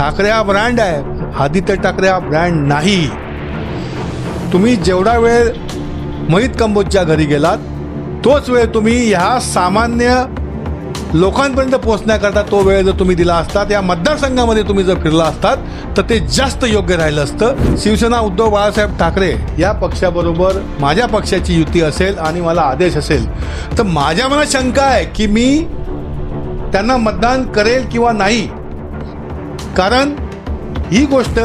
ठाकरे हा ब्रँड आहे, आदित्य ठाकरे हा ब्रँड नाही. तुम्ही जेवढा वेळ मोहित कंबोजच्या घरी गेलात तोच वेळ तुम्ही ह्या सामान्य लोकांपर्यंत पोहोचण्याकरता तो वेळ जर तुम्ही दिला असतात, या मतदारसंघामध्ये तुम्ही जर फिरला असतात तर ते जास्त योग्य राहिलं असतं. शिवसेना उद्धव बाळासाहेब ठाकरे या पक्षाबरोबर माझ्या पक्षाची युती असेल आणि मला आदेश असेल तर माझ्या मनात शंका आहे की मी त्यांना मतदान करेल किंवा नाही. कारण ही गोष्ट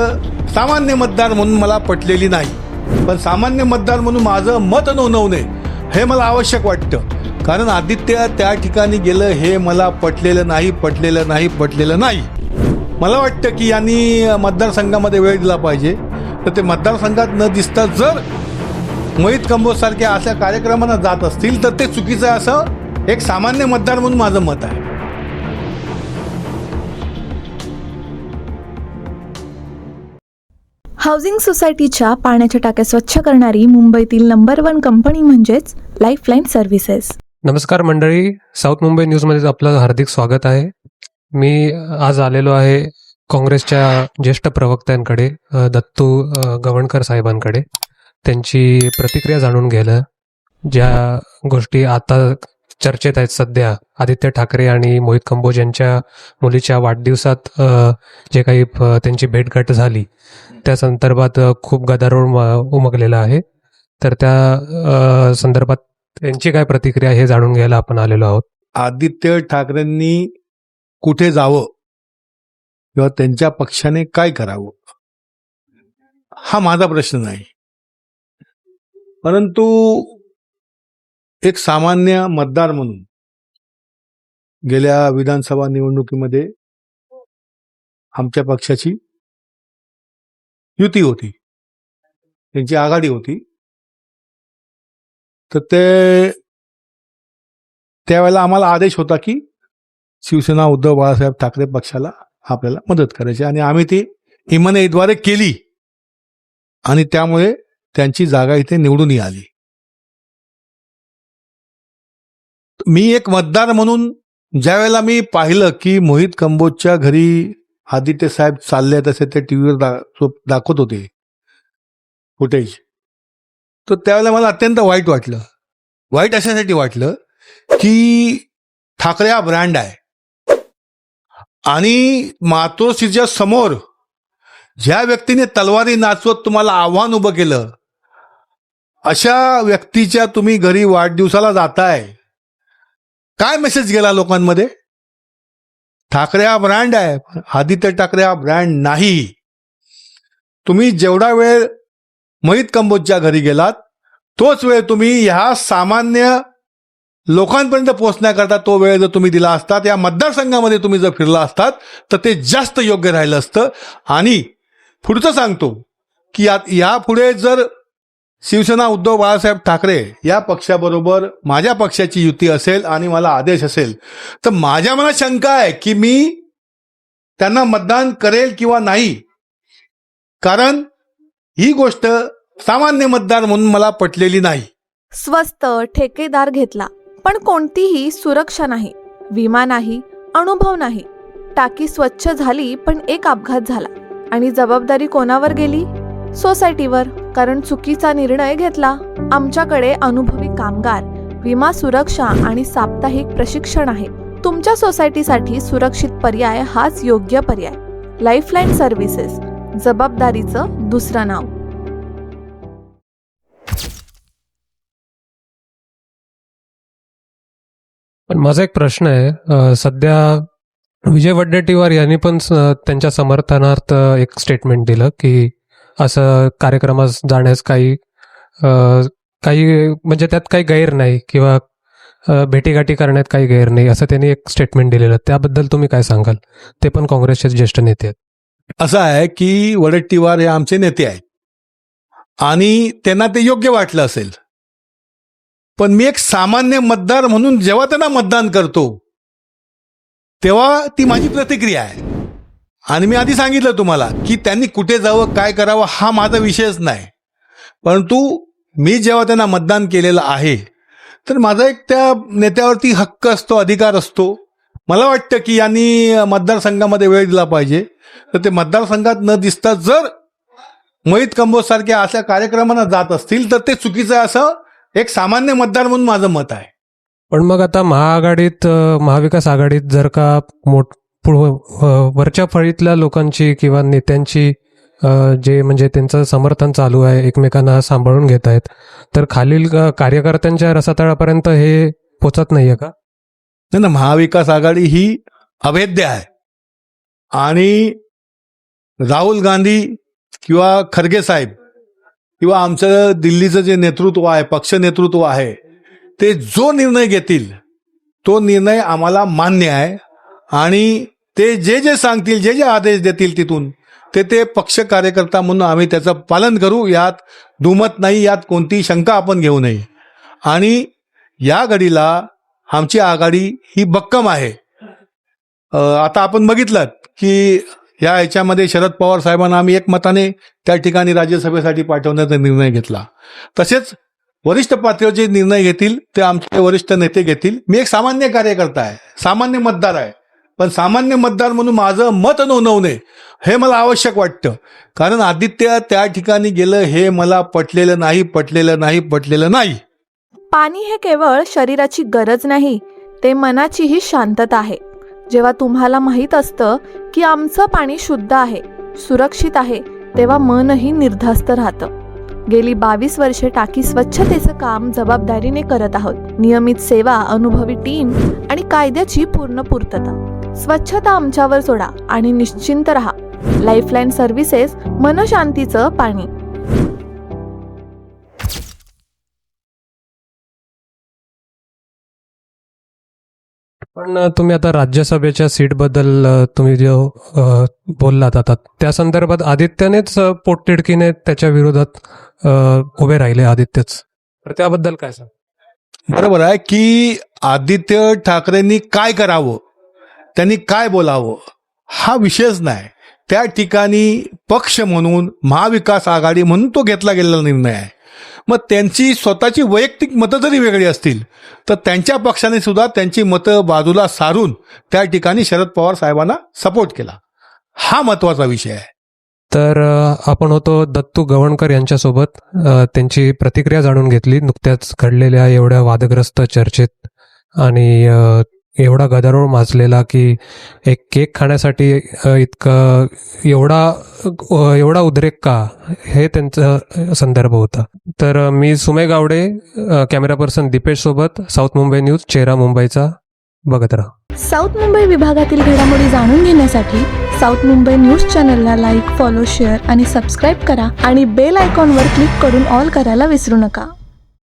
सामान्य मतदार म्हणून मला पटलेली नाही. पण सामान्य मतदार म्हणून माझं मत नोंदवणे हे मला आवश्यक वाटतं. कारण आदित्य त्या ठिकाणी गेलं हे मला पटलेलं नाही. मला वाटतं की यांनी मतदारसंघामध्ये वेळ दिला पाहिजे. तर ते मतदारसंघात न दिसता जर मोहित कंबोजसारख्या अशा कार्यक्रमांना जात असतील तर ते चुकीचं आहे, असं एक सामान्य मतदार म्हणून माझं मत आहे. हाऊसिंग सोसायटीच्या पाण्याच्या टाक्या स्वच्छ करणारी मुंबईतील नंबर 1 कंपनी म्हणजेच लाईफलाईन सर्व्हिसेस. नमस्कार मंडळी, साऊथ मुंबई न्यूजमध्ये आपलं हार्दिक स्वागत आहे. मी आज आलेलो आहे काँग्रेसच्या ज्येष्ठ प्रवक्त्यांकडे, दत्तू गवणकर साहेबांकडे, त्यांची प्रतिक्रिया जाणून घ्यायला. ज्या गोष्टी आता चर्चेत आहेत सध्या, आदित्य ठाकरे आणि मोहित कंबोज यांच्या मुलीच्या वाढदिवसात जे काही त्यांची भेटगाठ झाली त्या संदर्भात खूप गदारोळ उमगलेला आहे. तर त्या संदर्भात त्यांची काय प्रतिक्रिया हे जाणून घ्यायला आपण आलेलो आहोत. आदित्य ठाकरेंनी कुठे जावं किंवा त्यांच्या पक्षाने काय करावं हा माझा प्रश्न नाही. परंतु एक सामान्य मतदार म्हणून गेल्या विधानसभा निवडणुकीमध्ये आमच्या पक्षाची युती होती, त्यांची आघाडी होती. तर त्यावेळेला आम्हाला आदेश होता की शिवसेना उद्धव बाळासाहेब ठाकरे पक्षाला आपल्याला मदत करायची आणि आम्ही ती इमनेद्वारे केली आणि त्यामुळे त्यांची जागा इथे निवडूनही आली. मी एक मतदार म्हणून ज्यावेळेला मी पाहिलं की मोहित कंबोजच्या घरी आदित्य साहेब चालले तसे ते टीव्हीवर दाखवत होते फुटेज, तर त्यावेळेला मला अत्यंत वाईट वाटलं. वाईट अशासाठी वाटलं की ठाकरे हा ब्रँड आहे आणि मातोश्रीच्या समोर ज्या व्यक्तीने तलवारी नाचवत तुम्हाला आव्हान उभं केलं अशा व्यक्तीच्या तुम्ही घरी वाढदिवसाला जाताय, काय मेसेज गेला लोकांमध्ये? ठाकरे हा ब्रँड आहे, आदित्य ठाकरे हा ब्रँड नाही. तुम्ही जेवढा वेळ मोहित कंबोजच्या घरी गेलात तोच वेळ तुम्ही ह्या सामान्य लोकांपर्यंत पोहोचण्याकरता तो वेळ जर तुम्ही दिला असतात, या मतदारसंघामध्ये तुम्ही जर फिरला असतात तर ते जास्त योग्य राहिलं असतं. आणि पुढचं सांगतो की यापुढे जर शिवसेना उद्धव बाळासाहेब ठाकरे या पक्षाबरोबर माझ्या पक्षाची युती असेल आणि मला आदेश असेल तर माझ्या मनात शंका आहे की मी त्यांना मतदान करेल किंवा नाही. कारण ही गोष्ट सामान्य मतदार म्हणून मला पटलेली नाही. स्वस्त ठेकेदार घेतला, पण कोणतीही सुरक्षा नाही, विमा नाही, अनुभव नाही. टाकी स्वच्छ झाली पण एक अपघात झाला आणि जबाबदारी कोणावर गेली? सोसायटीवर. कारण चुकीचा निर्णय घेतला. आमच्याकडे अनुभवी कामगार, विमा सुरक्षा आणि साप्ताहिक प्रशिक्षण आहे. तुमच्या सोसायटीसाठी सुरक्षित पर्याय हाच योग्य पर्याय. लाईफलाईन सर्व्हिसेस, जबाबदारीचं दुसरं नाव. पण माझा एक प्रश्न आहे, सध्या विजय वडेट्टीवार यांनी पण त्यांच्या समर्थनार्थ एक स्टेटमेंट दिलं की असं कार्यक्रमास जाण्यास काही म्हणजे त्यात काही गैर नाही किंवा भेटीगाठी करण्यात काही गैर नाही, असं त्यांनी एक स्टेटमेंट दिलेलं. त्याबद्दल तुम्ही काय सांगाल? ते पण काँग्रेसचे ज्येष्ठ नेते आहेत. असं आहे की वडेट्टीवार हे आमचे नेते आहेत आणि त्यांना ते योग्य वाटलं असेल. पण मी एक सामान्य मतदार म्हणून जेव्हा त्यांना मतदान करतो तेव्हा ती माझी प्रतिक्रिया आहे. आणि मी आधी सांगितलं तुम्हाला की त्यांनी कुठे जावं, काय करावं हा माझा विषयच नाही. परंतु मी जेव्हा त्यांना मतदान केलेलं आहे तर माझा एक त्या नेत्यावरती हक्क असतो, अधिकार असतो मला वाटतं की यांनी मतदारसंघामध्ये वेळ दिला पाहिजे. तर ते मतदारसंघात न दिसता जर मोहित कंबोज सारख्या अशा कार्यक्रमांना जात असतील तर ते चुकीचं आहे, असं एक सामान्य मतदार म्हणून माझं मत आहे. पण मग आता महाआघाडीत महाविकास आघाडीत जर का वरच्या फळीतल्या लोकांची किंवा नेत्यांची जे म्हणजे त्यांचं समर्थन चालू आहे, एकमेकांना सांभाळून घेत आहेत, तर खालील कार्यकर्त्यांच्या रसातळापर्यंत हे पोचत नाहीये का? नाही ना, महाविकास आघाडी ही अभेद्य आहे आणि राहुल गांधी किंवा खरगे साहेब किंवा आमचं दिल्लीचं जे नेतृत्व आहे, पक्ष नेतृत्व आहे, ते जो निर्णय घेतील तो निर्णय आम्हाला मान्य आहे आणि ते जे जे सांगतील, जे जे आदेश देतील तिथून ते पक्ष कार्यकर्ता म्हणून आम्ही त्याचं पालन करू. यात दुमत नाही, यात कोणतीही शंका आपण घेऊ नये. आणि या घडीला आमची आघाडी ही भक्कम आहे. आता आपण बघितलं की ह्याच्यामध्ये शरद पवार साहेबांना आम्ही एकमताने त्या ठिकाणी राज्यसभेसाठी पाठवण्याचा निर्णय घेतला. तसेच वरिष्ठ पातळीवर जे निर्णय घेतील ते आमचे वरिष्ठ नेते घेतील. मी एक सामान्य कार्यकर्ता आहे, सामान्य मतदार आहे, पण सामान्य मतदार म्हणून माझं मत नोंदवणे हे मला आवश्यक वाटतं. कारण आदित्य त्या ठिकाणी गेलं हे मला पटलेलं नाही. पाणी हे केवळ शरीराची गरज नाही, ते मनाचीही शांतता आहे. जेव्हा तुम्हाला माहीत असतं की आमचं पाणी शुद्ध आहे, सुरक्षित आहे, तेव्हा मनही निर्धास्त राहतं. गेली 22 वर्षे टाकी स्वच्छतेचं काम जबाबदारीने करत आहोत. नियमित सेवा, अनुभवी टीम आणि कायद्याची पूर्ण पूर्तता. स्वच्छता आमच्यावर सोडा आणि निश्चिंत रहा. लाईफलाईन सर्व्हिसेस, मनशांतीचं पाणी. पण तुम्ही आता राज्यसभेच्या सीटबद्दल तुम्ही जो बोललात आता, त्या संदर्भात आदित्यनेच पोटतिडकीने त्याच्या विरोधात उभे राहिले आदित्यच, तर त्याबद्दल काय सांग? बरोबर आहे की आदित्य ठाकरेंनी काय करावं, त्यांनी काय बोलावं हा विषयच नाही. त्या ठिकाणी पक्ष म्हणून, महाविकास आघाडी म्हणून तो घेतला गेलेला निर्णय आहे. मग त्यांची स्वतःची वैयक्तिक मतं जरी वेगळी असतील तर त्यांच्या पक्षाने सुद्धा त्यांची मतं बाजूला सारून त्या ठिकाणी शरद पवार साहेबांना सपोर्ट केला. हा महत्वाचा विषय आहे. तर आपण होतो दत्तू गवणकर यांच्यासोबत. त्यांची प्रतिक्रिया जाणून घेतली नुकत्याच घडलेल्या एवढ्या वादग्रस्त चर्चेत आणि एवढा गदारोळ माजलेला की एक केक खाण्यासाठी एवढा उद्रेक का, हे त्यांचा संदर्भ होता. तर मी सुमे गावडे, कॅमेरा पर्सन दीपेश सोबत, साऊथ मुंबई न्यूज, चेहरा मुंबईचा. बघत राहा. साऊथ मुंबई विभागातील घडामोडी जाणून घेण्यासाठी साऊथ मुंबई न्यूज चॅनलला लाईक, फॉलो, शेअर आणि सबस्क्राईब करा आणि बेल आयकॉनवर क्लिक करून ऑल करायला विसरू नका.